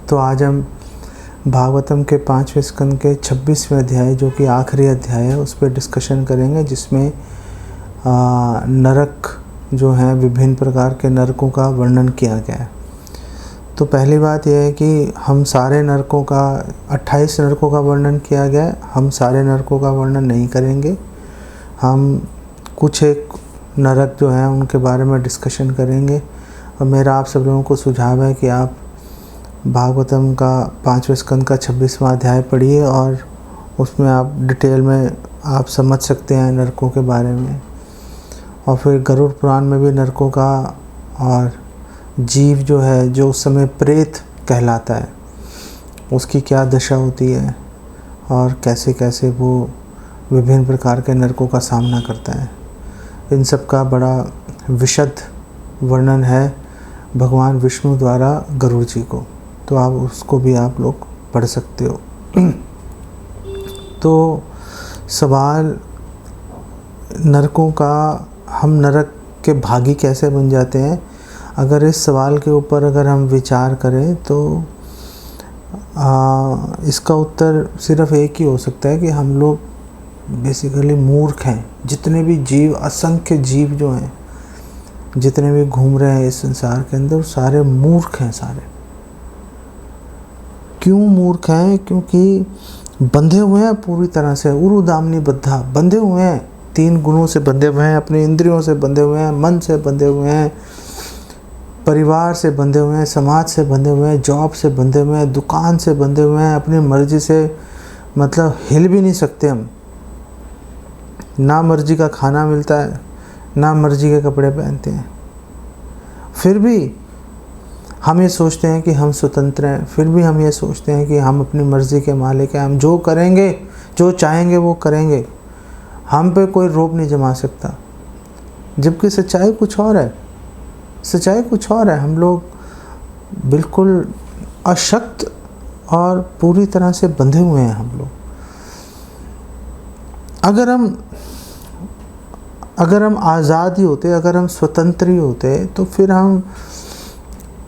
तो आज हम भागवतम के 5वें स्कंद के 26वें अध्याय, जो कि आखिरी अध्याय है, उस पर डिस्कशन करेंगे, जिसमें नरक जो है, विभिन्न प्रकार के नरकों का वर्णन किया गया है। तो पहली बात यह है कि हम सारे नरकों का 28 नरकों का वर्णन किया गया है। हम सारे नरकों का वर्णन नहीं करेंगे। हम कुछ एक नरक जो हैं उनके बारे में डिस्कशन करेंगे। और मेरा आप सब लोगों को सुझाव है कि आप भागवतम का 5वें स्कंद का 26वां अध्याय पढ़िए और उसमें आप डिटेल में आप समझ सकते हैं नरकों के बारे में। और फिर गरुड़ पुराण में भी नरकों का और जीव जो है, जो उस समय प्रेत कहलाता है, उसकी क्या दशा होती है और कैसे कैसे वो विभिन्न प्रकार के नरकों का सामना करता है, इन सब का बड़ा विशद वर्णन है भगवान विष्णु द्वारा गरुड़ जी को। तो आप उसको भी आप लोग पढ़ सकते हो। तो सवाल नरकों का, हम नरक के भागी कैसे बन जाते हैं, अगर इस सवाल के ऊपर अगर हम विचार करें तो इसका उत्तर सिर्फ एक ही हो सकता है कि हम लोग बेसिकली मूर्ख हैं। जितने भी जीव, असंख्य जीव जो हैं, जितने भी घूम रहे हैं इस संसार के अंदर, सारे मूर्ख हैं सारे। क्यों मूर्ख हैं? क्योंकि बंधे हुए हैं पूरी तरह से, उरुदामनी बद्धा, बंधे हुए हैं, 3 गुणों से बंधे हुए हैं, अपने इंद्रियों से बंधे हुए हैं, मन से बंधे हुए हैं, परिवार से बंधे हुए हैं, समाज से बंधे हुए हैं, जॉब से बंधे हुए हैं, दुकान से बंधे हुए हैं। अपनी मर्जी से मतलब हिल भी नहीं सकते हम। ना मर्जी का खाना मिलता है, ना मर्जी के कपड़े पहनते हैं। फिर भी हम ये सोचते हैं कि हम स्वतंत्र हैं। फिर भी हम ये सोचते हैं कि हम अपनी मर्ज़ी के मालिक हैं। हम जो करेंगे, जो चाहेंगे वो करेंगे, हम पे कोई रोक नहीं जमा सकता। जबकि सच्चाई कुछ और है। सच्चाई कुछ और है। हम लोग बिल्कुल अशक्त और पूरी तरह से बंधे हुए हैं हम लोग। अगर हम आज़ाद ही होते, अगर हम स्वतंत्र ही होते, तो फिर हम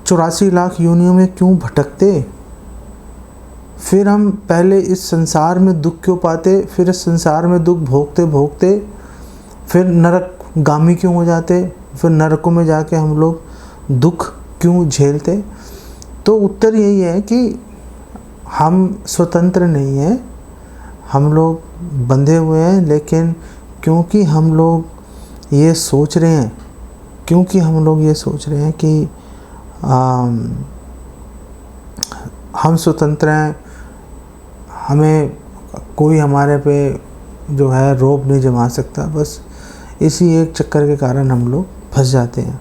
84 लाख योनियों में क्यों भटकते? फिर हम पहले इस संसार में दुख क्यों पाते? फिर इस संसार में दुख भोगते भोगते फिर नरक गामी क्यों हो जाते? फिर नरकों में जाके हम लोग दुख क्यों झेलते? तो उत्तर यही है कि हम स्वतंत्र नहीं हैं, हम लोग बंधे हुए हैं। लेकिन क्योंकि हम लोग ये सोच रहे हैं, कि हम स्वतंत्र हैं, हमें कोई हमारे पे जो है रोब नहीं जमा सकता, बस इसी एक चक्कर के कारण हम लोग फंस जाते हैं।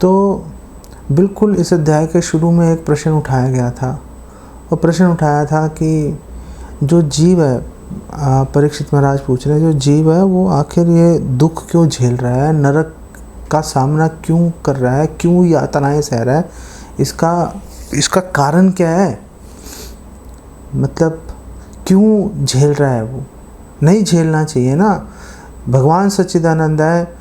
तो बिल्कुल इस अध्याय के शुरू में एक प्रश्न उठाया गया था। और प्रश्न उठाया था कि जो जीव है, परीक्षित महाराज पूछ रहे हैं, जो जीव है वो आखिर ये दुख क्यों झेल रहा है, नरक का सामना क्यों कर रहा है, क्यों यातनाएं सह रहा है, इसका कारण क्या है? मतलब क्यों झेल रहा है? वो नहीं झेलना चाहिए ना। भगवान सच्चिदानंद है,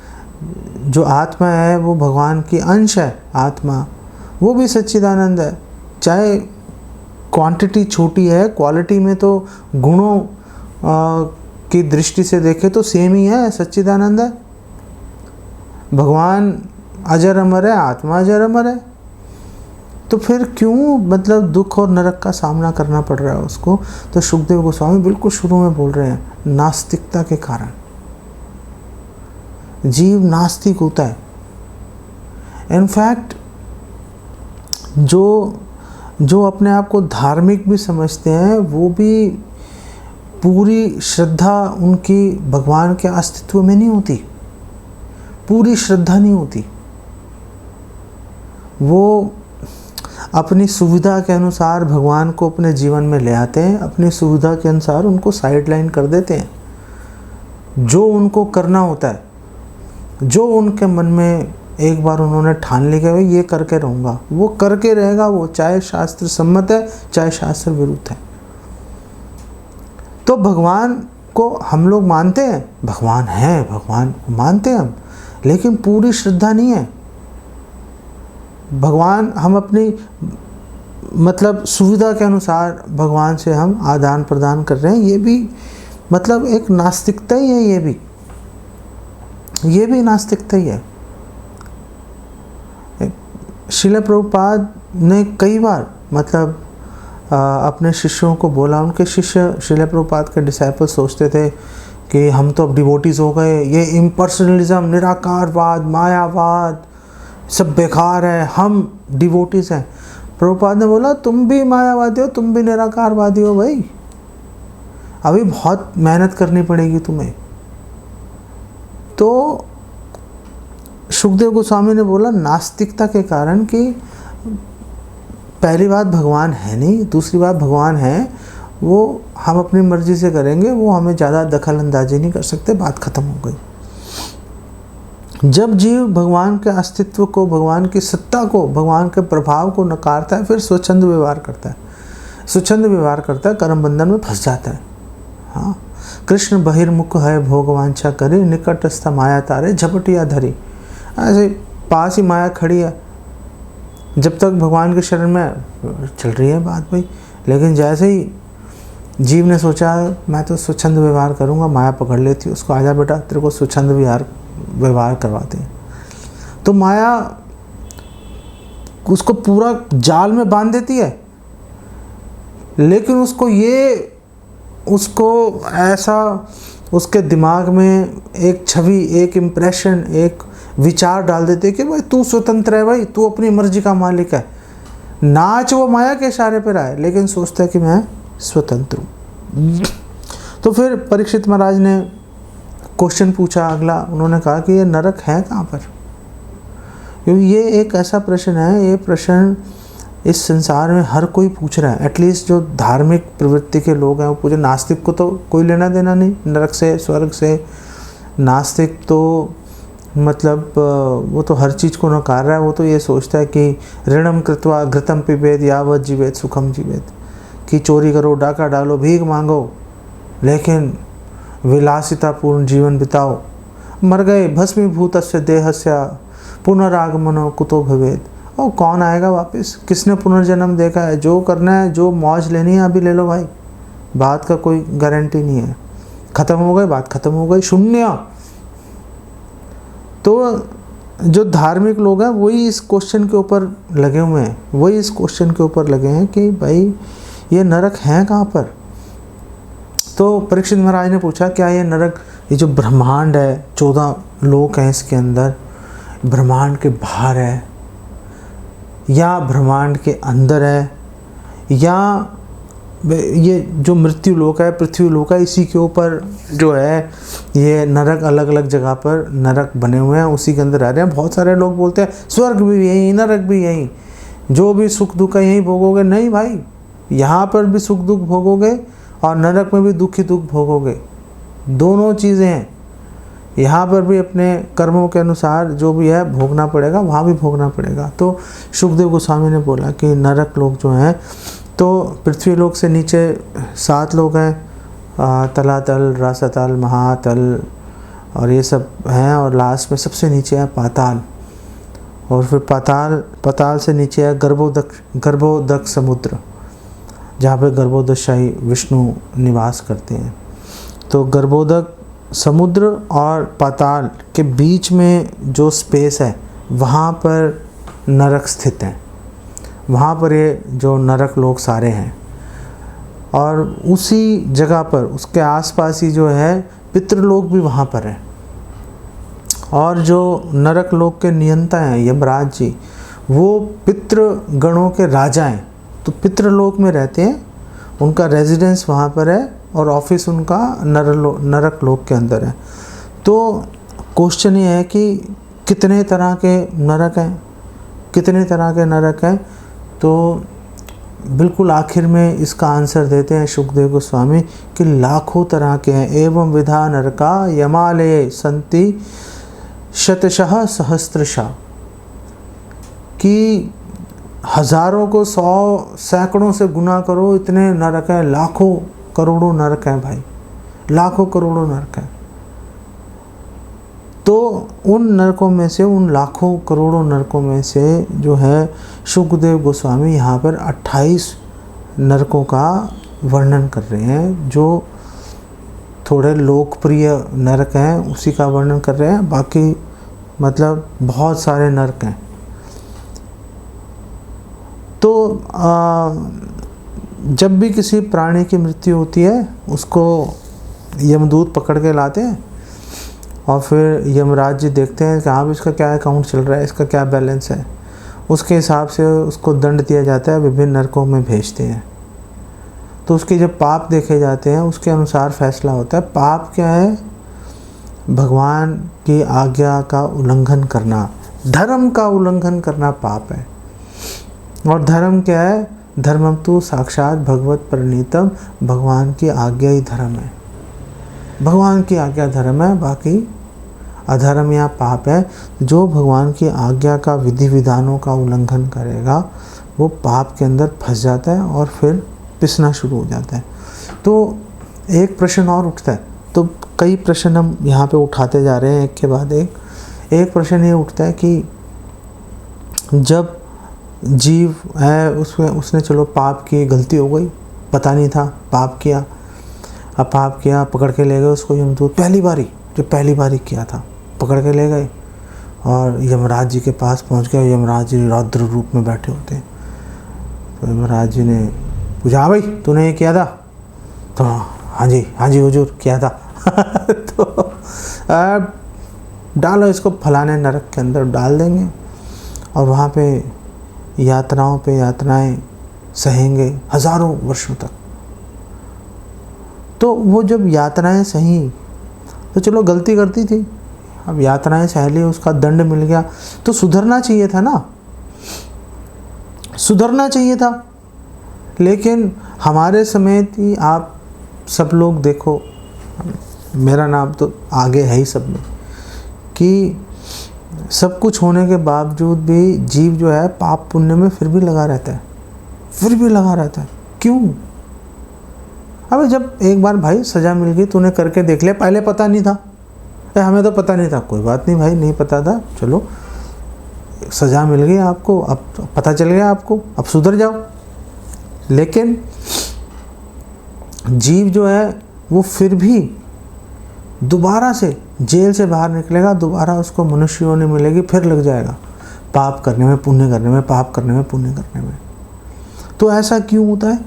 जो आत्मा है वो भगवान की अंश है। आत्मा वो भी सच्चिदानंद है। चाहे क्वांटिटी छोटी है, क्वालिटी में तो गुणों की दृष्टि से देखे तो सेम ही है, सच्चिदानंद है। भगवान अजर अमर है, आत्मा अजर अमर है। तो फिर क्यों मतलब दुख और नरक का सामना करना पड़ रहा है उसको? तो शुकदेव गोस्वामी बिल्कुल शुरू में बोल रहे हैं, नास्तिकता के कारण। जीव नास्तिक होता है। इनफैक्ट जो अपने आप को धार्मिक भी समझते हैं, वो भी पूरी श्रद्धा उनकी भगवान के अस्तित्व में नहीं होती, पूरी श्रद्धा नहीं होती। वो अपनी सुविधा के अनुसार भगवान को अपने जीवन में ले आते हैं, अपनी सुविधा के अनुसार उनको साइडलाइन कर देते हैं। जो उनको करना होता है, जो उनके मन में एक बार उन्होंने ठान लिया है ये करके रहूँगा, वो करके रहेगा, वो चाहे शास्त्र सम्मत है चाहे शास्त्र विरुद्ध है। तो भगवान को हम लोग मानते हैं, भगवान है, भगवान को मानते हैं हम, लेकिन पूरी श्रद्धा नहीं है। भगवान हम अपनी मतलब सुविधा के अनुसार भगवान से हम आदान प्रदान कर रहे हैं, ये भी मतलब एक नास्तिकता ही है। ये भी नास्तिकता ही है। श्रील प्रभुपाद ने कई बार मतलब अपने शिष्यों को बोला, उनके शिष्य श्रील प्रभुपाद के डिसाइपल सोचते थे कि हम तो अब डिवोटीज हो गए, ये इम्पर्सनलिज्म, निराकारवाद, मायावाद सब बेकार है, हम डिवोटीज हैं। प्रभुपाद ने बोला तुम भी मायावादी हो, तुम भी निराकारवादी हो भाई, अभी बहुत मेहनत करनी पड़ेगी तुम्हें। तो सुखदेव गोस्वामी ने बोला नास्तिकता के कारण कि पहली बात भगवान है नहीं, दूसरी बात भगवान है वो हम अपनी मर्जी से करेंगे, वो हमें ज़्यादा दखल अंदाजी नहीं कर सकते, बात ख़त्म हो गई। जब जीव भगवान के अस्तित्व को, भगवान की सत्ता को, भगवान के प्रभाव को नकारता है, फिर स्वच्छंद व्यवहार करता है, स्वच्छंद व्यवहार करता है, कर्म बंधन में फंस जाता है। हाँ, कृष्ण बहिर्मुख है भोगवांछा करे, निकटस्थ माया तारे झपटिया धरी। ऐसे पास ही माया खड़ी है, जब तक भगवान के शरण में चल रही है बात भाई, लेकिन जैसे ही जीव ने सोचा मैं तो स्वच्छंद व्यवहार करूँगा, माया पकड़ लेती है उसको, आजा बेटा तेरे को स्वच्छंद व्यवहार करवाते हैं। तो माया उसको पूरा जाल में बांध देती है, लेकिन उसको ऐसा उसके दिमाग में एक छवि, एक इम्प्रेशन, एक विचार डाल देते हैं कि भाई तू स्वतंत्र है, भाई तू अपनी मर्जी का मालिक है। नाच वो माया के इशारे पर आए, लेकिन सोचता है कि मैं स्वतंत्र हूँ। तो फिर परीक्षित महाराज ने क्वेश्चन पूछा अगला, उन्होंने कहा कि ये नरक है कहाँ पर? क्योंकि ये एक ऐसा प्रश्न है, ये प्रश्न इस संसार में हर कोई पूछ रहा है। एटलीस्ट जो धार्मिक प्रवृत्ति के लोग हैं वो पूछे। नास्तिक को तो कोई लेना देना नहीं नरक से, स्वर्ग से। नास्तिक तो मतलब वो तो हर चीज़ को नकार रहा है। वो तो ये सोचता है कि ऋणम कृत्वा घृतम पिबेद यावत जीवेत सुखम जीवेत, कि चोरी करो, डाका डालो, भीख मांगो, लेकिन विलासितापूर्ण जीवन बिताओ, मर गए भस्मीभूतस्य देहस्य पुनरागमनो कुतो भवेद। और कौन आएगा वापस? किसने पुनर्जन्म देखा है? जो करना है, जो मौज लेनी है अभी ले लो भाई, बात का कोई गारंटी नहीं है। ख़त्म हो गई, बात ख़त्म हो गई, शून्य। तो जो धार्मिक लोग हैं वही इस क्वेश्चन के ऊपर लगे हुए हैं, वही इस क्वेश्चन के ऊपर लगे हैं कि भाई ये नरक है कहाँ पर? तो परीक्षित महाराज ने पूछा क्या ये नरक, ये जो ब्रह्मांड है, 14 लोक हैं इसके अंदर, ब्रह्मांड के बाहर है या ब्रह्मांड के अंदर है, या ये जो मृत्यु लोक है, पृथ्वी लोक है, इसी के ऊपर जो है ये नरक, अलग अलग जगह पर नरक बने हुए हैं, उसी के अंदर रह रहे हैं। बहुत सारे लोग बोलते हैं स्वर्ग भी यहीं, नरक भी यहीं, जो भी सुख दुख है यहीं भोगोगे। नहीं भाई, यहाँ पर भी सुख दुख भोगोगे और नरक में भी दुख ही दुख भोगोगे, दोनों चीज़ें हैं। यहाँ पर भी अपने कर्मों के अनुसार जो भी है भोगना पड़ेगा, वहाँ भी भोगना पड़ेगा। तो सुखदेव गोस्वामी ने बोला कि नरक लोग जो हैं, तो पृथ्वी लोक से नीचे 7 लोग हैं, तलातल, रसातल, महातल और ये सब हैं, और लास्ट में सबसे नीचे है पाताल। और फिर पाताल से नीचे है गर्भोदक समुद्र, जहाँ पे गर्भोदकशाही विष्णु निवास करते हैं। तो गर्भोदक समुद्र और पाताल के बीच में जो स्पेस है वहाँ पर नरक स्थित है, वहाँ पर ये जो नरक लोग सारे हैं। और उसी जगह पर उसके आसपास ही जो है पितृलोक भी वहाँ पर है। और जो नरक लोक के नियंता हैं यमराज जी, वो पितृ गणों के राजा हैं, तो पितृलोक में रहते हैं, उनका रेजिडेंस वहाँ पर है और ऑफिस उनका नरक लोक के अंदर है। तो क्वेश्चन ये है कि कितने तरह के नरक हैं, कितने तरह के नरक हैं? तो बिल्कुल आखिर में इसका आंसर देते हैं सुखदेव गोस्वामी कि लाखों तरह के हैं। एवं विधा नरका यमालये संति शतशः सहस्त्रशः, कि हजारों को 100 सैकड़ों से गुना करो, इतने नरक हैं, लाखों करोड़ों नरक हैं भाई, लाखों करोड़ों नरक हैं। तो उन नरकों में से, उन लाखों करोड़ों नरकों में से जो है शुकदेव गोस्वामी यहाँ पर 28 नरकों का वर्णन कर रहे हैं। जो थोड़े लोकप्रिय नरक हैं उसी का वर्णन कर रहे हैं, बाकी मतलब बहुत सारे नरक हैं। तो जब भी किसी प्राणी की मृत्यु होती है उसको यमदूत पकड़ के लाते हैं और फिर यमराज जी देखते हैं कि हाँ इसका क्या अकाउंट चल रहा है, इसका क्या बैलेंस है, उसके हिसाब से उसको दंड दिया जाता है, विभिन्न नरकों में भेजते हैं। तो उसके जब पाप देखे जाते हैं उसके अनुसार फैसला होता है। पाप क्या है? भगवान की आज्ञा का उल्लंघन करना, धर्म का उल्लंघन करना पाप है। और धर्म क्या है? धर्मम तो साक्षात भगवत परिणीतम, भगवान की आज्ञा ही धर्म है। भगवान की आज्ञा धर्म है, बाकी अधर्म या पाप है। जो भगवान की आज्ञा का, विधि विधानों का उल्लंघन करेगा वो पाप के अंदर फंस जाता है और फिर पिसना शुरू हो जाता है। तो एक प्रश्न और उठता है, तो कई प्रश्न हम यहाँ पे उठाते जा रहे हैं एक के बाद एक। एक प्रश्न ये उठता है कि जब जीव है उसने चलो पाप की, गलती हो गई, पता नहीं था, पाप किया, अब पाप किया, पकड़ के ले गए उसको यमदूत। पहली बारी किया था पकड़ के ले गए और यमराज जी के पास पहुंच गए। यमराज जी रौद्र रूप में बैठे होते हैं। तो यमराज जी ने पूछा, हाँ भाई तूने ये किया था? तो हाँ जी हुजूर किया था। तो डालो इसको फलाने नरक के अंदर डाल देंगे और वहाँ पे यातनाओं पे यातनाएं सहेंगे हजारों वर्षों तक। तो वो जब यातनाएं सही तो चलो गलती करती थी, अब यातनाएं सह ली, उसका दंड मिल गया तो सुधरना चाहिए था ना, सुधरना चाहिए था। लेकिन हमारे समेत ही आप सब लोग देखो, मेरा नाम तो आगे है ही सब में, कि सब कुछ होने के बावजूद भी जीव जो है पाप पुण्य में फिर भी लगा रहता है। क्यों? अबे जब एक बार भाई सज़ा मिल गई, तूने करके देख लिया, पहले पता नहीं था, हमें तो पता नहीं था, कोई बात नहीं भाई, नहीं पता था, चलो सज़ा मिल गई आपको, अब पता चल गया आपको, अब सुधर जाओ। लेकिन जीव जो है वो फिर भी दोबारा से जेल से बाहर निकलेगा, दोबारा उसको मनुष्य योनि मिलेगी, फिर लग जाएगा पाप करने में, पुण्य करने में, पाप करने में, पुण्य करने में। तो ऐसा क्यों होता है?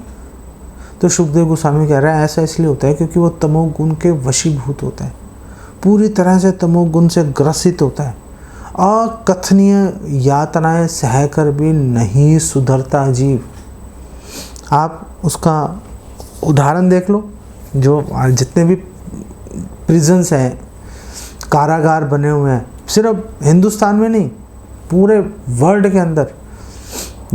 तो शुकदेव गोस्वामी कह रहा है ऐसा इसलिए होता है क्योंकि वो तमोगुण के वशीभूत होता है, पूरी तरह से तमोगुण से ग्रसित होता है। अकथनीय यातनाएं सहकर भी नहीं सुधरता जीव। आप उसका उदाहरण देख लो, जो जितने भी प्रिजन्स हैं, कारागार बने हुए हैं, सिर्फ हिंदुस्तान में नहीं पूरे वर्ल्ड के अंदर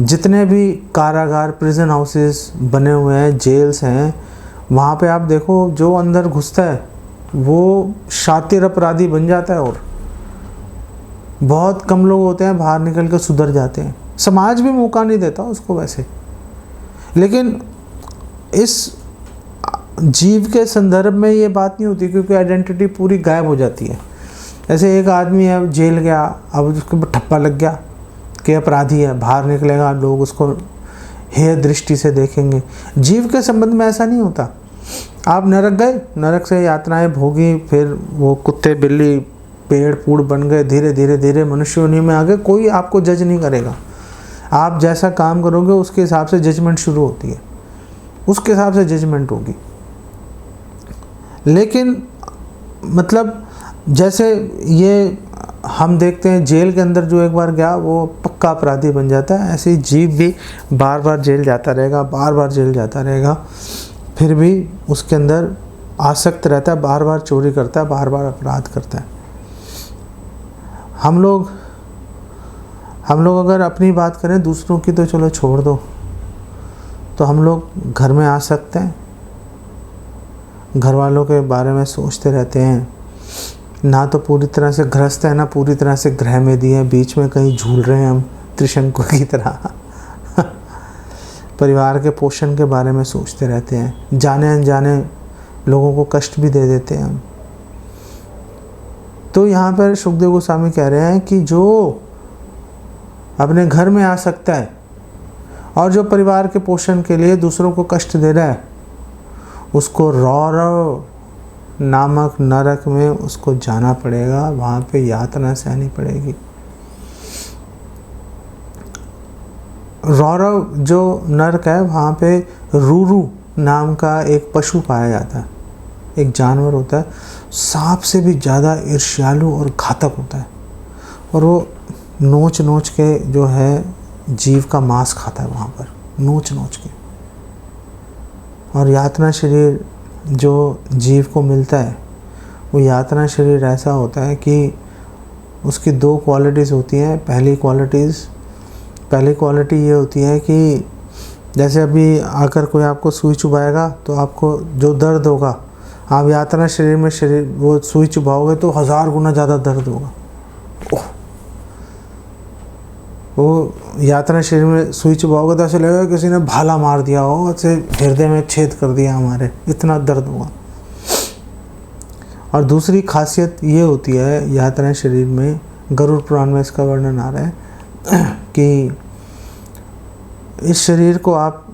जितने भी कारागार, प्रिजन हाउसेस बने हुए हैं, जेल्स हैं, वहाँ पे आप देखो जो अंदर घुसता है वो शातिर अपराधी बन जाता है और बहुत कम लोग होते हैं बाहर निकल के सुधर जाते हैं। समाज भी मौका नहीं देता उसको वैसे। लेकिन इस जीव के संदर्भ में ये बात नहीं होती क्योंकि आइडेंटिटी पूरी गायब हो जाती है। ऐसे एक आदमी है, जेल गया, अब उसको ठप्पा लग गया कि अपराधी है, बाहर निकलेगा लोग उसको हेय दृष्टि से देखेंगे। जीव के संबंध में ऐसा नहीं होता। आप नरक गए, नरक से यातनाएं भोगी, फिर वो कुत्ते बिल्ली पेड़ पूड़ बन गए, धीरे धीरे धीरे मनुष्य योनि में आ गए, कोई आपको जज नहीं करेगा। आप जैसा काम करोगे उसके हिसाब से जजमेंट शुरू होती है, उसके हिसाब से जजमेंट होगी। लेकिन मतलब जैसे ये हम देखते हैं जेल के अंदर जो एक बार गया वो पक्का अपराधी बन जाता है, ऐसे ही जीव भी बार बार जेल जाता रहेगा, बार बार जेल जाता रहेगा, फिर भी उसके अंदर आसक्त रहता है, बार बार चोरी करता है, बार बार अपराध करता है। हम लोग अगर अपनी बात करें, दूसरों की तो चलो छोड़ दो, तो हम लोग घर में आ सकते हैं, घर वालों के बारे में सोचते रहते हैं, ना तो पूरी तरह से गृहस्थ है ना पूरी तरह से ग्रह में दिए हैं, बीच में कहीं झूल रहे हैं हम त्रिशंकु की तरह। परिवार के पोषण के बारे में सोचते रहते हैं, जाने अनजाने लोगों को कष्ट भी दे देते हैं हम। तो यहाँ पर सुखदेव गोस्वामी कह रहे हैं कि जो अपने घर में आ सकता है और जो परिवार के पोषण के लिए दूसरों को कष्ट दे रहा है, उसको रौरव नामक नरक में उसको जाना पड़ेगा, वहाँ पे यातना सहनी पड़ेगी। रौरव जो नरक है, वहाँ पे रूरू नाम का एक पशु पाया जाता है, एक जानवर होता है, सांप से भी ज़्यादा ईर्ष्यालु और घातक होता है, और वो नोच नोच के जो है जीव का मांस खाता है वहाँ पर, नोच नोच के। और यातना शरीर जो जीव को मिलता है, वो यातना शरीर ऐसा होता है कि उसकी दो क्वालिटीज़ होती हैं। पहली क्वालिटी ये होती है कि जैसे अभी आकर कोई आपको सुई चुभाएगा तो आपको जो दर्द होगा, आप यातना शरीर में वो सुई चुभाओगे तो 1000 गुना ज़्यादा दर्द होगा। वो यातना शरीर में सुई चुभाओगे तो ऐसे लगेगा किसी ने भाला मार दिया हो, ऐसे हृदय में छेद कर दिया हमारे, इतना दर्द होगा। और दूसरी खासियत ये होती है यातना शरीर में, गरुड़ पुराण में इसका वर्णन आ रहा है कि इस शरीर को आप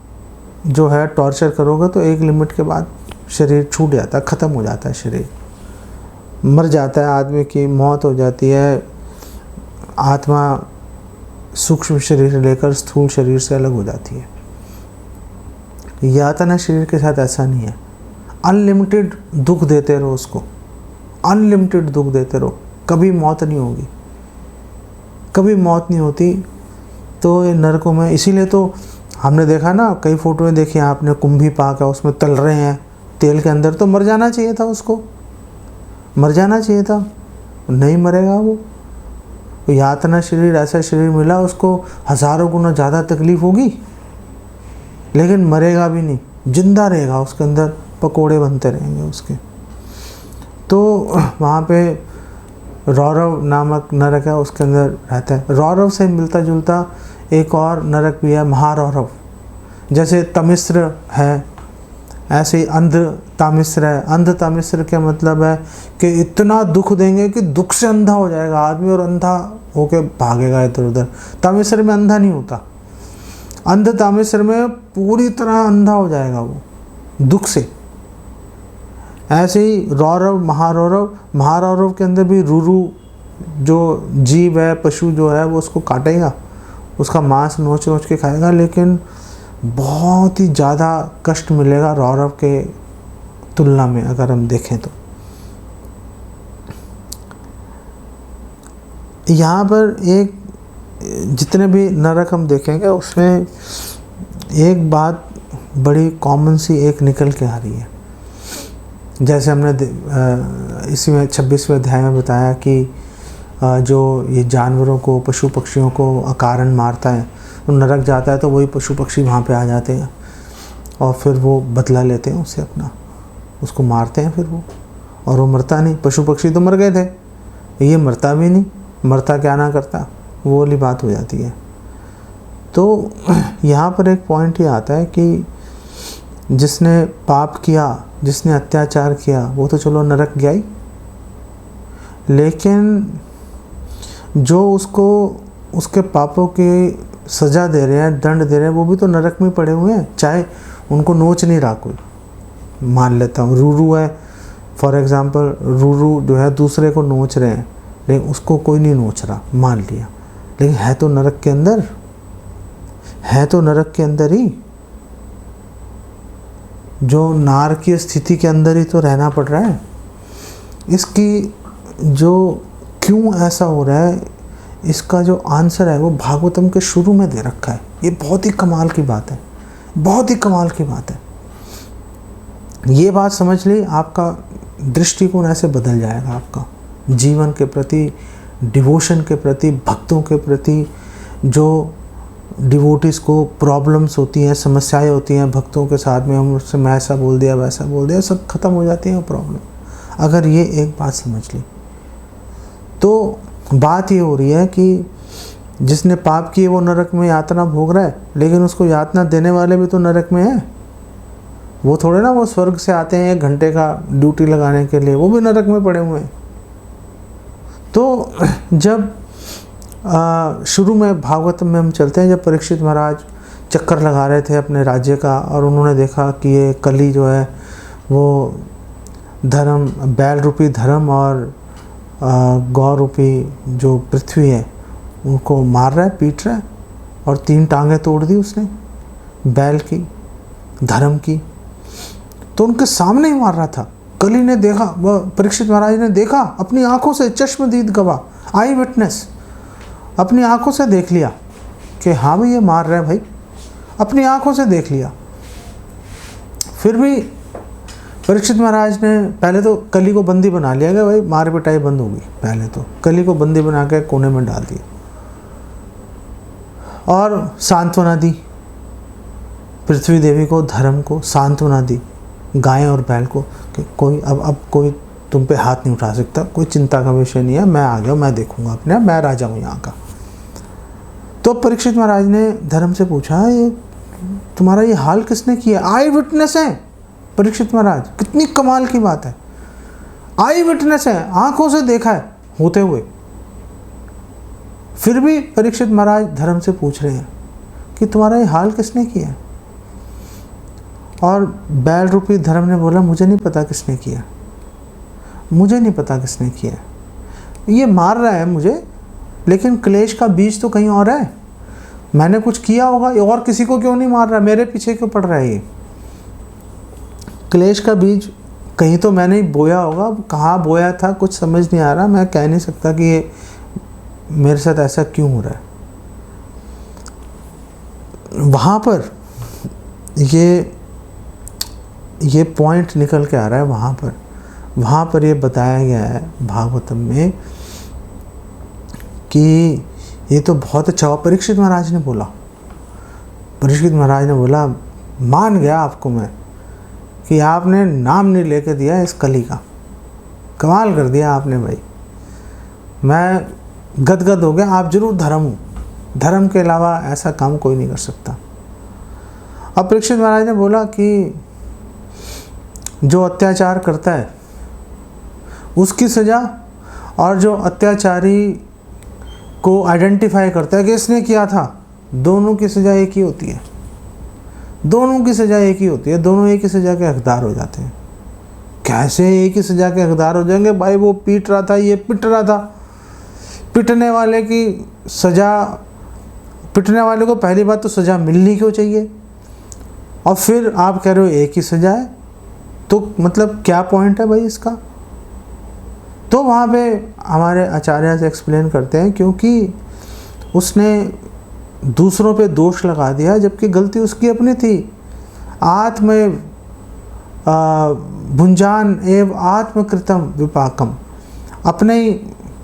जो है टॉर्चर करोगे तो एक लिमिट के बाद शरीर छूट जाता है, ख़त्म हो जाता है, शरीर मर जाता है, आदमी की मौत हो जाती है। आत्मा सूक्ष्म शरीर लेकर स्थूल शरीर से अलग हो जाती है। यातना शरीर के साथ ऐसा नहीं है, अनलिमिटेड दुख देते रहो उसको, अनलिमिटेड दुख देते रहो, कभी मौत नहीं होगी, कभी मौत नहीं होती। तो ये नरकों में, इसीलिए तो हमने देखा ना, कई फोटो में देखी आपने, कुंभी पाक है, उसमें तल रहे हैं तेल के अंदर, तो मर जाना चाहिए था, उसको मर जाना चाहिए था, नहीं मरेगा वो। यातना शरीर ऐसा शरीर मिला, उसको 1000 गुना ज़्यादा तकलीफ होगी, लेकिन मरेगा भी नहीं, जिंदा रहेगा, उसके अंदर पकोड़े बनते रहेंगे उसके। तो वहाँ पे रौरव नामक नरक है, उसके अंदर रहता है। रौरव से मिलता जुलता एक और नरक भी है, महारौरव। जैसे तमिश्र है, ऐसे ही अंध तामिश्र है। अंध तामिश्र क्या मतलब है कि इतना दुख देंगे कि दुख से अंधा हो जाएगा आदमी और अंधा होके भागेगा इधर उधर। तामिश्र में अंधा नहीं होता, अंध तामिश्र में पूरी तरह अंधा हो जाएगा वो दुख से। ऐसे ही रौरव, महारौरव। महारौरव के अंदर भी रूरू जो जीव है, पशु जो है, वो उसको काटेगा, उसका मांस नोच नोच के खाएगा, लेकिन बहुत ही ज़्यादा कष्ट मिलेगा रौरव के तुलना में अगर हम देखें तो। यहाँ पर एक जितने भी नरक हम देखेंगे उसमें एक बात बड़ी कॉमन सी एक निकल के आ रही है। जैसे हमने इसमें 26वें अध्याय में बताया कि जो ये जानवरों को, पशु पक्षियों को अकारण मारता है, तो नरक जाता है, तो वही पशु पक्षी वहाँ पे आ जाते हैं और फिर वो बदला लेते हैं उससे अपना, उसको मारते हैं फिर वो, और वो मरता नहीं। पशु पक्षी तो मर गए थे, ये मरता भी नहीं, मरता क्या ना करता, वो वाली बात हो जाती है। तो यहाँ पर एक पॉइंट ये आता है कि जिसने पाप किया, जिसने अत्याचार किया, वो तो चलो नरक गया ही, लेकिन जो उसको उसके पापों की सज़ा दे रहे हैं, दंड दे रहे हैं, वो भी तो नरक में पड़े हुए हैं, चाहे उनको नोच नहीं रहा कोई। मान लेता हूँ रूरू है, फॉर एग्ज़ाम्पल, रूरू जो है दूसरे को नोच रहे हैं, लेकिन उसको कोई नहीं नोच रहा, मान लिया, लेकिन है तो नरक के अंदर, है तो नरक के अंदर ही, जो नारकीय स्थिति के अंदर ही तो रहना पड़ रहा है। इसकी जो क्यों ऐसा हो रहा है, इसका जो आंसर है वो भागवतम के शुरू में दे रखा है। ये बहुत ही कमाल की बात है, बहुत ही कमाल की बात है। ये बात समझ ली, आपका दृष्टिकोण ऐसे बदल जाएगा, आपका जीवन के प्रति, डिवोशन के प्रति, भक्तों के प्रति। जो डिवोटीज़ को प्रॉब्लम्स होती हैं, समस्याएं होती हैं भक्तों के साथ में, हम उससे मैं ऐसा बोल दिया, वैसा बोल दिया, सब खत्म हो जाती हैं वो प्रॉब्लम, अगर ये एक बात समझ ली। तो बात ये हो रही है कि जिसने पाप किए वो नरक में यातना भोग रहा है, लेकिन उसको यातना देने वाले भी तो नरक में है। वो थोड़े ना वो स्वर्ग से आते हैं 1 घंटे का ड्यूटी लगाने के लिए, वो भी नरक में पड़े हुए हैं। तो जब शुरू में भागवतम में हम चलते हैं, जब परीक्षित महाराज चक्कर लगा रहे थे अपने राज्य का और उन्होंने देखा कि ये कली जो है वो धर्म, बैल रूपी धर्म और गौ रूपी जो पृथ्वी है उनको मार रहा है, पीट रहा है, और 3 टांगें तोड़ दी उसने बैल की, धर्म की। तो उनके सामने ही मार रहा था। कली ने देखा, वह परीक्षित महाराज ने देखा अपनी आंखों से, चश्मदीद गवाह, आई विटनेस, अपनी आंखों से देख लिया कि हाँ भाई ये मार रहा है भाई, अपनी आंखों से देख लिया। फिर भी परीक्षित महाराज ने पहले तो कली को बंदी बना लिया गया, भाई मार पिटाई बंद होगी। पहले तो कली को बंदी बना के कोने में डाल दिया और सांत्वना दी, पृथ्वी देवी को, धर्म को सांत्वना दी, गाय और बैल को कि कोई अब कोई तुम पे हाथ नहीं उठा सकता, कोई चिंता का विषय नहीं है, मैं आ गया, मैं देखूंगा अपने, मैं राजा हूँ यहाँ का। तो परीक्षित महाराज ने धर्म से पूछा, ये तुम्हारा ये हाल किसने किया? आई विटनेस है परीक्षित महाराज, कितनी कमाल की बात है, आई विटनेस है, आंखों से देखा है होते हुए। फिर भी परीक्षित महाराज धर्म से पूछ रहे हैं कि तुम्हारा ये हाल किसने किया? और बैल रूपी धर्म ने बोला, मुझे नहीं पता किसने किया, मुझे नहीं पता किसने किया, ये मार रहा है मुझे, लेकिन क्लेश का बीज तो कहीं और है, मैंने कुछ किया होगा, और किसी को क्यों नहीं मार रहा, मेरे पीछे क्यों पड़ रहा है? ये क्लेश का बीज कहीं तो मैंने ही बोया होगा, कहाँ बोया था कुछ समझ नहीं आ रहा, मैं कह नहीं सकता कि ये मेरे साथ ऐसा क्यों हो रहा है। वहाँ पर ये पॉइंट निकल के आ रहा है, वहाँ पर ये बताया गया है भागवतम में कि ये तो बहुत अच्छा हुआ। परीक्षित महाराज ने बोला, परीक्षित महाराज ने बोला, मान गया आपको मैं कि आपने नाम नहीं लेके दिया इस कली का, कमाल कर दिया आपने भाई, मैं गदगद हो गया, आप जरूर धर्म हो, धर्म के अलावा ऐसा काम कोई नहीं कर सकता। अब परीक्षित महाराज ने बोला कि जो अत्याचार करता है उसकी सज़ा, और जो अत्याचारी को आइडेंटिफाई करता है कि इसने किया था, दोनों की सज़ा एक ही होती है, दोनों की सज़ा एक ही होती है, दोनों एक ही सज़ा के हकदार हो जाते हैं। कैसे एक ही सज़ा के हकदार हो जाएंगे भाई? वो पीट रहा था, ये पिट रहा था, पिटने वाले की सज़ा, पिटने वाले को पहली बात तो सज़ा मिलनी क्यों चाहिए, और फिर आप कह रहे हो एक ही सज़ा है, तो मतलब क्या पॉइंट है भाई इसका? तो वहाँ पे हमारे आचार्य से एक्सप्लेन करते हैं, क्योंकि उसने दूसरों पे दोष लगा दिया जबकि गलती उसकी अपनी थी। आत्म भुंजान एव आत्मकृतम विपाकम, अपने ही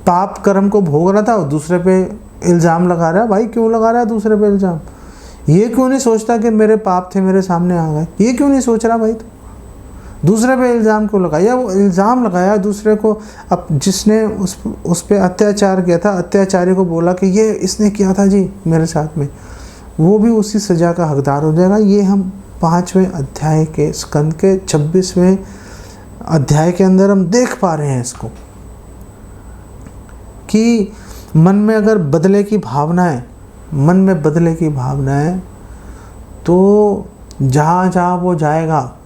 पाप कर्म को भोग रहा था और दूसरे पे इल्ज़ाम लगा रहा है। भाई क्यों लगा रहा है दूसरे पे इल्ज़ाम? ये क्यों नहीं सोचता कि मेरे पाप थे मेरे सामने आ गए? ये क्यों नहीं सोच रहा भाई? तो दूसरे पे इल्ज़ाम क्यों लगाया? वो इल्ज़ाम लगाया दूसरे को, अब जिसने उस पे अत्याचार किया था, अत्याचारी को बोला कि ये इसने किया था जी मेरे साथ में, वो भी उसी सज़ा का हकदार हो जाएगा। ये हम 5वें अध्याय के स्कंद के 26वें अध्याय के अंदर हम देख पा रहे हैं इसको, कि मन में अगर बदले की भावना है, मन में बदले की भावना है, तो जहाँ जहाँ वो जाएगा,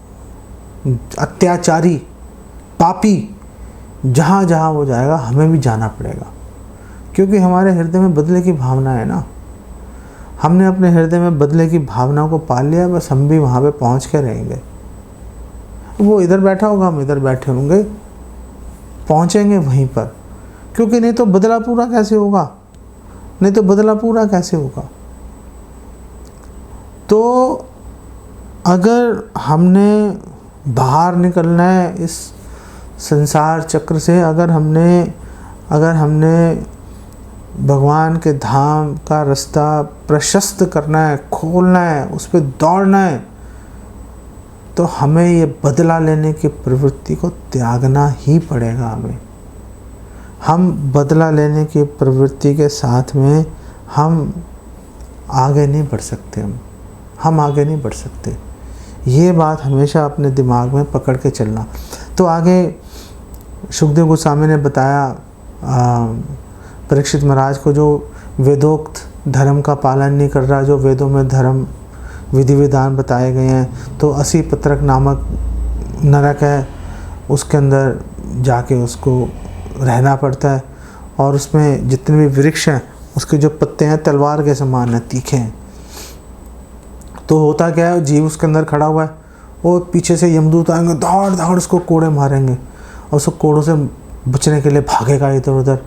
अत्याचारी पापी जहाँ जहाँ वो जाएगा हमें भी जाना पड़ेगा, क्योंकि हमारे हृदय में बदले की भावना है ना। हमने अपने हृदय में बदले की भावना को पाल लिया, बस हम भी वहाँ पे पहुँच के रहेंगे। वो इधर बैठा होगा, हम इधर बैठे होंगे, पहुँचेंगे वहीं पर, क्योंकि नहीं तो बदला पूरा कैसे होगा, नहीं तो बदला पूरा कैसे होगा। तो अगर हमने बाहर निकलना है इस संसार चक्र से, अगर हमने भगवान के धाम का रास्ता प्रशस्त करना है, खोलना है, उस पर दौड़ना है, तो हमें ये बदला लेने की प्रवृत्ति को त्यागना ही पड़ेगा। हम बदला लेने की प्रवृत्ति के साथ में हम आगे नहीं बढ़ सकते, हम आगे नहीं बढ़ सकते। ये बात हमेशा अपने दिमाग में पकड़ के चलना। तो आगे सुखदेव गोस्वामी ने बताया परीक्षित महाराज को जो वेदोक्त धर्म का पालन नहीं कर रहा, जो वेदों में धर्म विधि विधान बताए गए हैं, तो 80 पत्रक नामक नरक है, उसके अंदर जाके उसको रहना पड़ता है। और उसमें जितने भी वृक्ष हैं उसके जो पत्ते हैं तलवार के समान हैं, तीखे हैं। तो होता क्या है, जीव उसके अंदर खड़ा हुआ है, वो पीछे से यमदूत आएंगे, धाड़ धाड़ उसको कोड़े मारेंगे और उसको कोड़ों से बचने के लिए भागेगा इधर उधर।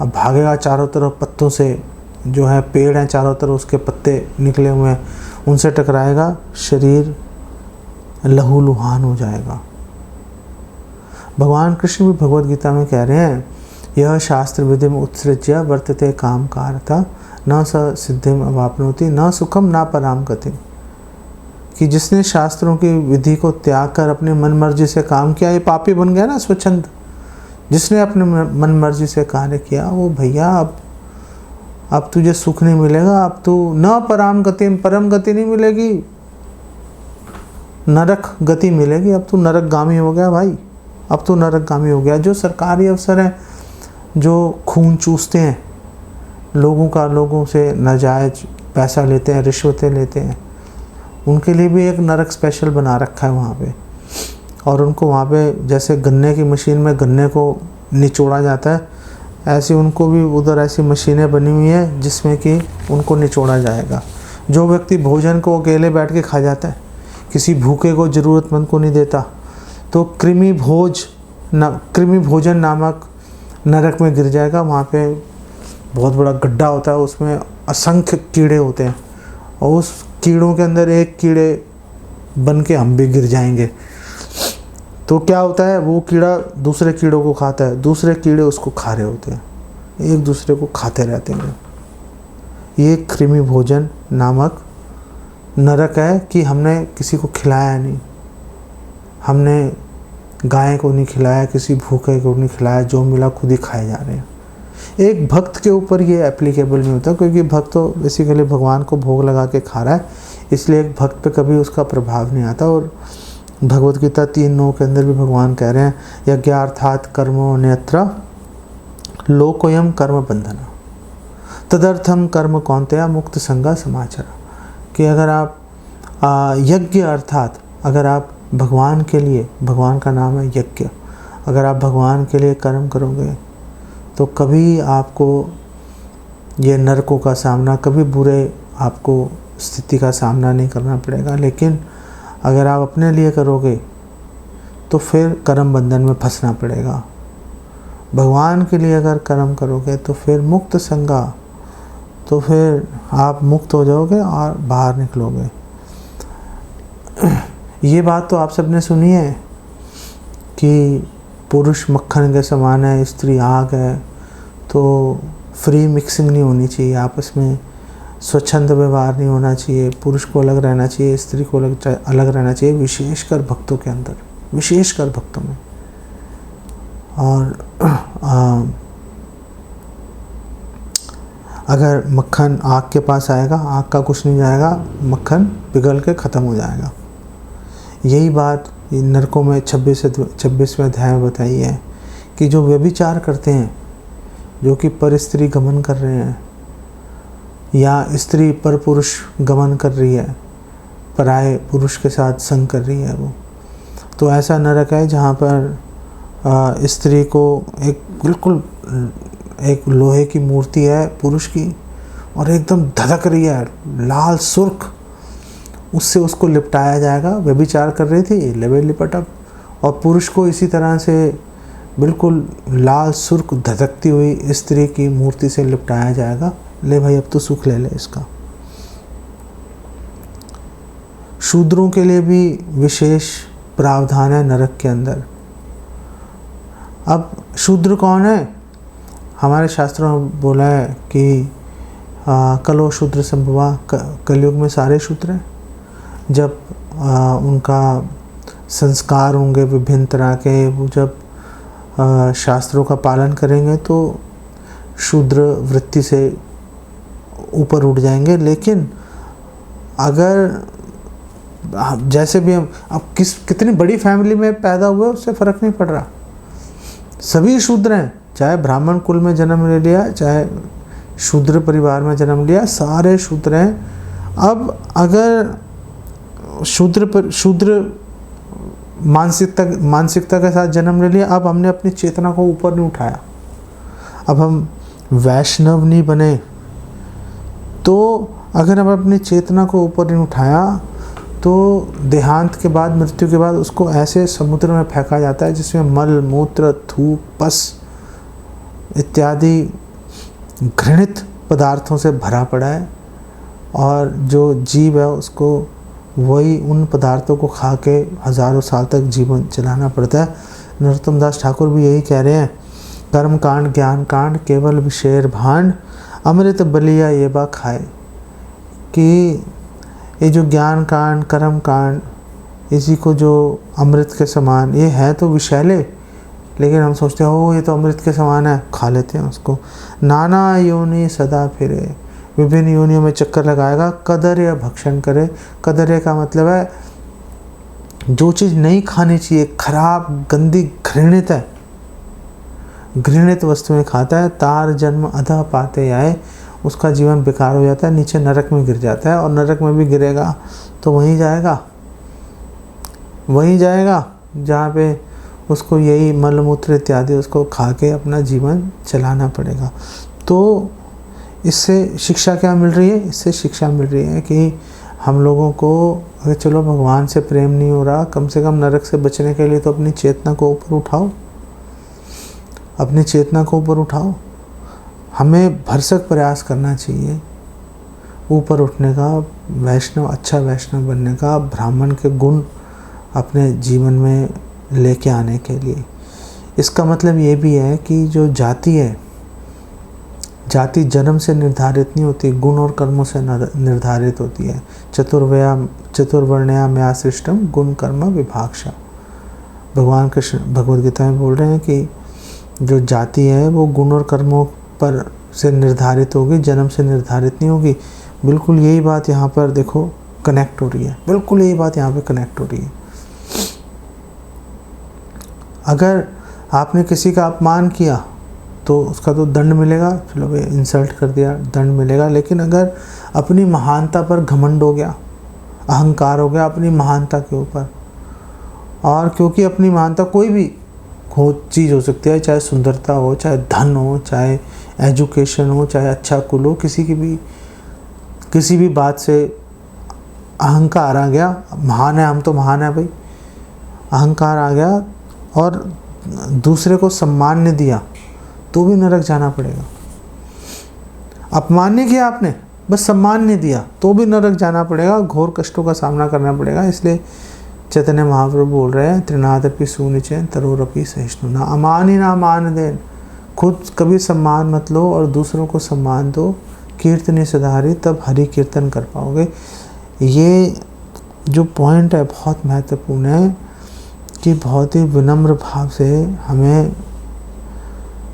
अब भागेगा चारों तरफ पत्तों से, जो है पेड़ हैं चारों तरफ उसके पत्ते निकले हुए हैं, उनसे टकराएगा, शरीर लहूलुहान हो जाएगा। भगवान कृष्ण भी भगवद गीता में कह रहे हैं, यह शास्त्र विधि में उत्सृज्य वर्तते काम कारता न स सिद्धिम अवाप्नोति न सुखम न पराम गति। कि जिसने शास्त्रों की विधि को त्याग कर अपनी मन मर्जी से काम किया, ये पापी बन गया ना स्वच्छंद। जिसने अपने मन मर्जी से कार्य किया, वो भैया अब तुझे सुख नहीं मिलेगा, अब तू न पराम गति, परम गति नहीं मिलेगी, नरक गति मिलेगी। अब तू नरकगामी हो गया भाई, अब तो नरकगामी हो गया। जो सरकारी अफसर हैं, जो खून चूसते हैं लोगों का, लोगों से नाजायज पैसा लेते हैं, रिश्वतें लेते हैं, उनके लिए भी एक नरक स्पेशल बना रखा है वहाँ पे। और उनको वहाँ पे जैसे गन्ने की मशीन में गन्ने को निचोड़ा जाता है, ऐसे उनको भी उधर ऐसी मशीनें बनी हुई हैं जिसमें कि उनको निचोड़ा जाएगा। जो व्यक्ति भोजन को अकेले बैठ के खा जाता है, किसी भूखे को, ज़रूरतमंद को नहीं देता, तो कृमि भोजन नामक नरक में गिर जाएगा। वहाँ पे बहुत बड़ा गड्ढा होता है, उसमें असंख्य कीड़े होते हैं और उस कीड़ों के अंदर एक कीड़े बन के हम भी गिर जाएंगे। तो क्या होता है, वो कीड़ा दूसरे कीड़ों को खाता है, दूसरे कीड़े उसको खा रहे होते हैं, एक दूसरे को खाते रहते हैं। ये कृमि भोजन नामक नरक है कि हमने किसी को खिलाया नहीं, हमने गाय को नहीं खिलाया, किसी भूखे को नहीं खिलाया, जो मिला खुद ही खाए जा रहे हैं। एक भक्त के ऊपर ये एप्लीकेबल नहीं होता, क्योंकि भक्त तो बेसिकली भगवान को भोग लगा के खा रहा है, इसलिए एक भक्त पे कभी उसका प्रभाव नहीं आता। और भगवद गीता 3:9 के अंदर भी भगवान कह रहे हैं, यज्ञार्थात् कर्मो अन्यत्र लोकोयम कर्म बंधना तदर्थम कर्म कौन्तेय मुक्त संगा समाचरा। कि अगर आप यज्ञ अर्थात अगर आप भगवान के लिए, भगवान का नाम है यज्ञ, अगर आप भगवान के लिए कर्म करोगे तो कभी आपको ये नरकों का सामना, कभी बुरे आपको स्थिति का सामना नहीं करना पड़ेगा। लेकिन अगर आप अपने लिए करोगे तो फिर कर्म बंधन में फंसना पड़ेगा। भगवान के लिए अगर कर्म करोगे तो फिर मुक्त संगा, तो फिर आप मुक्त हो जाओगे और बाहर निकलोगे। ये बात तो आप सबने सुनी है कि पुरुष मक्खन के समान है, स्त्री आग है, तो फ्री मिक्सिंग नहीं होनी चाहिए, आपस में स्वच्छंद व्यवहार नहीं होना चाहिए, पुरुष को अलग रहना चाहिए, स्त्री को अलग रहना चाहिए, विशेषकर भक्तों के अंदर, विशेषकर भक्तों में। और अगर मक्खन आग के पास आएगा, आग का कुछ नहीं जाएगा, मक्खन पिघल के ख़त्म हो जाएगा। यही बात नरकों में 26वें अध्याय में बताई है कि जो व्यभिचार करते हैं, जो कि पर स्त्री गमन कर रहे हैं, या स्त्री पर पुरुष गमन कर रही है, पराये पुरुष के साथ संग कर रही है, वो तो ऐसा नरक है जहाँ पर स्त्री को एक बिल्कुल एक लोहे की मूर्ति है पुरुष की, और एकदम धधक रही है, लाल सुर्ख, उससे उसको लिपटाया जाएगा। व्यभिचार कर रही थी, ले लिपट, और पुरुष को इसी तरह से बिल्कुल लाल सुर्ख धधकती हुई स्त्री की मूर्ति से लिपटाया जाएगा। ले भाई, अब तो सुख ले ले इसका। शूद्रों के लिए भी विशेष प्रावधान है नरक के अंदर। अब शूद्र कौन है? हमारे शास्त्रों में बोला है कि कलो शूद्र संभवा, कलयुग में सारे शूद्र हैं। जब उनका संस्कार होंगे विभिन्न तरह के, वो जब शास्त्रों का पालन करेंगे तो शूद्र वृत्ति से ऊपर उठ जाएंगे। लेकिन अगर जैसे भी हम अब कितनी बड़ी फैमिली में पैदा हुए उससे फ़र्क नहीं पड़ रहा, सभी शूद्र हैं, चाहे ब्राह्मण कुल में जन्म ले लिया, चाहे शूद्र परिवार में जन्म लिया, सारे शूद्र हैं। अब अगर शूद्र मानसिकता के साथ जन्म ले लिया, अब हमने अपनी चेतना को ऊपर नहीं उठाया, अब हम वैष्णव नहीं बने, तो अगर हम अपनी चेतना को ऊपर नहीं उठाया तो देहांत के बाद, मृत्यु के बाद उसको ऐसे समुद्र में फेंका जाता है जिसमें मल, मूत्र, थूक, पस इत्यादि घृणित पदार्थों से भरा पड़ा है, और जो जीव है उसको वही उन पदार्थों को खा के हज़ारों साल तक जीवन चलाना पड़ता है। नरोत्तम दास ठाकुर भी यही कह रहे हैं, कर्म कांड ज्ञान कांड केवल विषेर भांड, अमृत बलिया ये बा खाए, कि ये जो ज्ञान कांड कर्म कांड, इसी को जो अमृत के समान, ये है तो विषैले, लेकिन हम सोचते हैं ओ ये तो अमृत के समान है, खा लेते हैं उसको। नाना योनि सदा फिरे, विभिन्न योनियों में चक्कर लगाएगा, कदर या भक्षण करे। कदर का मतलब है जो चीज़ नहीं खानी चाहिए, खराब, गंदी, घृणित है, घृणित वस्तुएं खाता है, तार जन्म अधा पाते आए, उसका जीवन बेकार हो जाता है, नीचे नरक में गिर जाता है, और नरक में भी गिरेगा तो वहीं जाएगा जहाँ पे उसको यही मलमूत्र इत्यादि उसको खा के अपना जीवन चलाना पड़ेगा। तो इससे शिक्षा क्या मिल रही है? इससे शिक्षा मिल रही है कि हम लोगों को अगर चलो भगवान से प्रेम नहीं हो रहा, कम से कम नरक से बचने के लिए तो अपनी चेतना को ऊपर उठाओ, अपनी चेतना को ऊपर उठाओ। हमें भरसक प्रयास करना चाहिए ऊपर उठने का, वैष्णव, अच्छा वैष्णव बनने का, ब्राह्मण के गुण अपने जीवन में लेके आने के लिए। इसका मतलब ये भी है कि जो जाति है, जाति जन्म से निर्धारित नहीं होती, गुण और कर्मों से निर्धारित होती है। चतुर्वर्णया मया सृष्टम गुण कर्म विभागशः। भगवान कृष्ण भगवद गीता में बोल रहे हैं कि जो जाति है वो गुण और कर्मों पर से निर्धारित होगी, जन्म से निर्धारित नहीं होगी। बिल्कुल यही बात यहाँ पर देखो कनेक्ट हो रही है, बिल्कुल यही बात यहाँ पे कनेक्ट हो रही है। अगर आपने किसी का अपमान किया तो उसका तो दंड मिलेगा, चलो भाई इंसल्ट कर दिया, दंड मिलेगा। लेकिन अगर अपनी महानता पर घमंड हो गया, अहंकार हो गया अपनी महानता के ऊपर, और क्योंकि अपनी महानता कोई भी चीज़ हो सकती है, चाहे सुंदरता हो, चाहे धन हो, चाहे एजुकेशन हो, चाहे अच्छा कुल हो, किसी भी बात से अहंकार आ गया, महान है, हम तो महान है भाई, अहंकार आ गया और दूसरे को सम्मान नहीं दिया तो भी नरक जाना पड़ेगा। अपमान नहीं किया आपने, बस सम्मान नहीं दिया तो भी नरक जाना पड़ेगा, घोर कष्टों का सामना करना पड़ेगा। इसलिए चैतन्य महाप्रभु बोल रहे हैं, त्रिनादपि सुनिचैन तरोरपि सहिष्णु ना अमान ही ना मान देन। खुद कभी सम्मान मत लो और दूसरों को सम्मान दो। कीर्तनी सदाहरि, तब हरि कीर्तन कर पाओगे। ये जो पॉइंट है बहुत महत्वपूर्ण है कि बहुत ही विनम्र भाव से हमें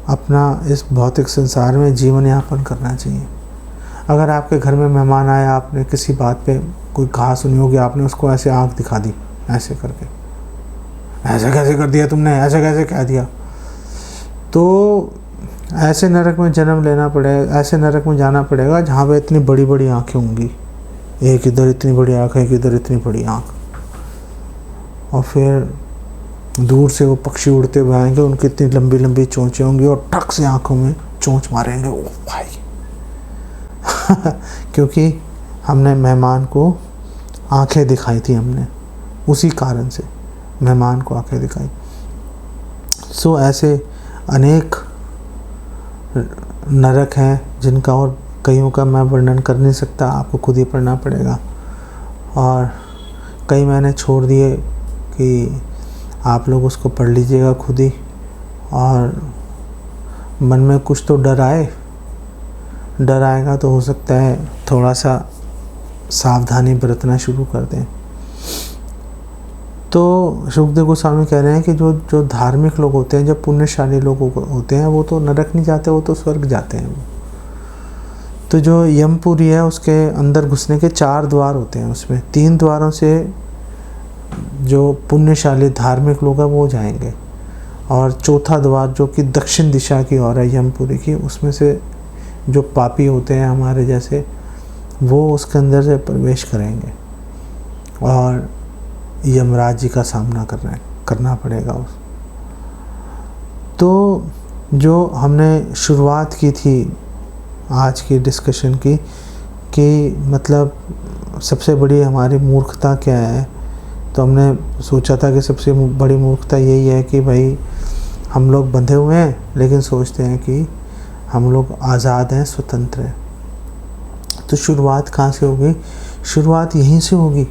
अपना इस भौतिक संसार में जीवन यापन करना चाहिए। अगर आपके घर में मेहमान आया, आपने किसी बात पे कोई कहा सुनी होगी, आपने उसको ऐसे आंख दिखा दी, ऐसे करके, ऐसा कैसे कर दिया तुमने, ऐसा कैसे कह दिया, तो ऐसे नरक में जन्म लेना पड़ेगा, ऐसे नरक में जाना पड़ेगा जहाँ पे इतनी बड़ी बड़ी आँखें होंगी, एक इधर इतनी बड़ी आँख, एक इधर इतनी बड़ी आँख, और फिर दूर से वो पक्षी उड़ते हुए आएंगे, उनकी इतनी लंबी लंबी चोंचें होंगी और टक से आँखों में चोंच मारेंगे वो भाई क्योंकि हमने मेहमान को आंखें दिखाई थी, हमने उसी कारण से मेहमान को आंखें दिखाई। सो ऐसे अनेक नरक हैं जिनका और कईयों का मैं वर्णन कर नहीं सकता, आपको खुद ही पढ़ना पड़ेगा। और कई मैंने छोड़ दिए कि आप लोग उसको पढ़ लीजिएगा खुद ही, और मन में कुछ तो डर आएगा तो हो सकता है थोड़ा सा सावधानी बरतना शुरू कर दें। तो सुखदेव गोस्वामी कह रहे हैं कि जो धार्मिक लोग होते हैं, जो पुण्यशाली लोग होते हैं, वो तो नरक नहीं जाते, वो तो स्वर्ग जाते हैं। तो जो यमपुरी है उसके अंदर घुसने के 4 द्वार होते हैं, उसमें 3 द्वारों से जो पुण्यशाली धार्मिक लोग हैं वो जाएंगे, और चौथा द्वार जो कि दक्षिण दिशा की ओर है यमपुरी की, उसमें से जो पापी होते हैं हमारे जैसे, वो उसके अंदर से प्रवेश करेंगे और यमराज जी का सामना करना पड़ेगा उस। तो जो हमने शुरुआत की थी आज की डिस्कशन की कि मतलब सबसे बड़ी हमारी मूर्खता क्या है, तो हमने सोचा था कि सबसे बड़ी मूर्खता यही है कि भाई हम लोग बंधे हुए हैं लेकिन सोचते हैं कि हम लोग आज़ाद हैं, स्वतंत्र हैं। तो शुरुआत कहाँ से होगी? शुरुआत यहीं से होगी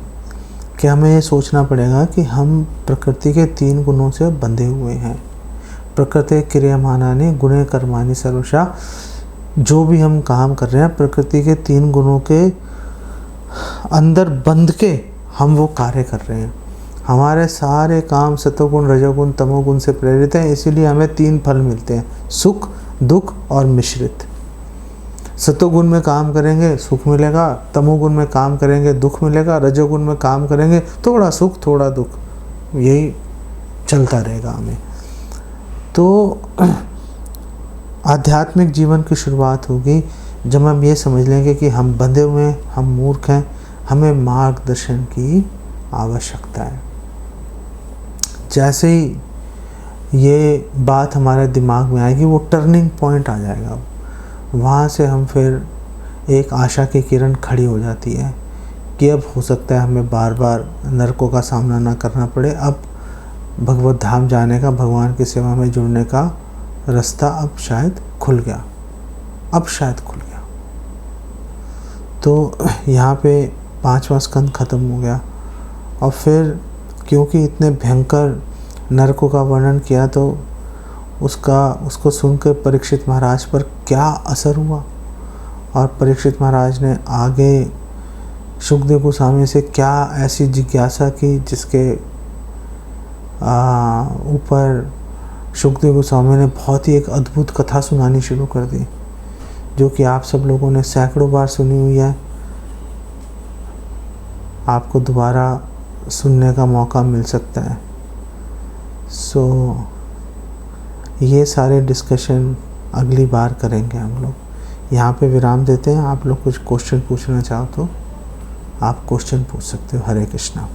कि हमें ये सोचना पड़ेगा कि हम प्रकृति के 3 गुणों से बंधे हुए हैं। प्रकृति क्रियमाणानि गुणे कर्माणि सर्वशः। जो भी हम काम कर रहे हैं प्रकृति के 3 गुणों के अंदर बंध के हम वो कार्य कर रहे हैं। हमारे सारे काम सतोगुण रजोगुण तमोगुण से प्रेरित हैं, इसीलिए हमें 3 फल मिलते हैं, सुख दुख और मिश्रित। सतोगुण में काम करेंगे सुख मिलेगा, तमोगुण में काम करेंगे दुख मिलेगा, रजोगुण में काम करेंगे थोड़ा सुख थोड़ा दुख, यही चलता रहेगा हमें। तो आध्यात्मिक जीवन की शुरुआत होगी जब हम ये समझ लेंगे कि हम बंधे हुए हैं, हम मूर्ख हैं, हमें मार्गदर्शन की आवश्यकता है। जैसे ही ये बात हमारे दिमाग में आएगी वो टर्निंग पॉइंट आ जाएगा, वहाँ से हम फिर एक आशा की किरण खड़ी हो जाती है कि अब हो सकता है हमें बार बार नरकों का सामना ना करना पड़े, अब भगवत धाम जाने का, भगवान की सेवा में जुड़ने का रास्ता अब शायद खुल गया, अब शायद खुल गया। तो यहाँ पे 5वां स्कंद ख़त्म हो गया। और फिर क्योंकि इतने भयंकर नरकों का वर्णन किया तो उसको सुनकर परीक्षित महाराज पर क्या असर हुआ, और परीक्षित महाराज ने आगे शुकदेव गोस्वामी से क्या ऐसी जिज्ञासा की जिसके ऊपर शुकदेव गोस्वामी ने बहुत ही एक अद्भुत कथा सुनानी शुरू कर दी, जो कि आप सब लोगों ने सैकड़ों बार सुनी हुई है। आपको दोबारा सुनने का मौका मिल सकता है। ये सारे डिस्कशन अगली बार करेंगे हम लोग। यहाँ पे विराम देते हैं। आप लोग कुछ क्वेश्चन पूछना चाहो तो आप क्वेश्चन पूछ सकते हो। हरे कृष्णा।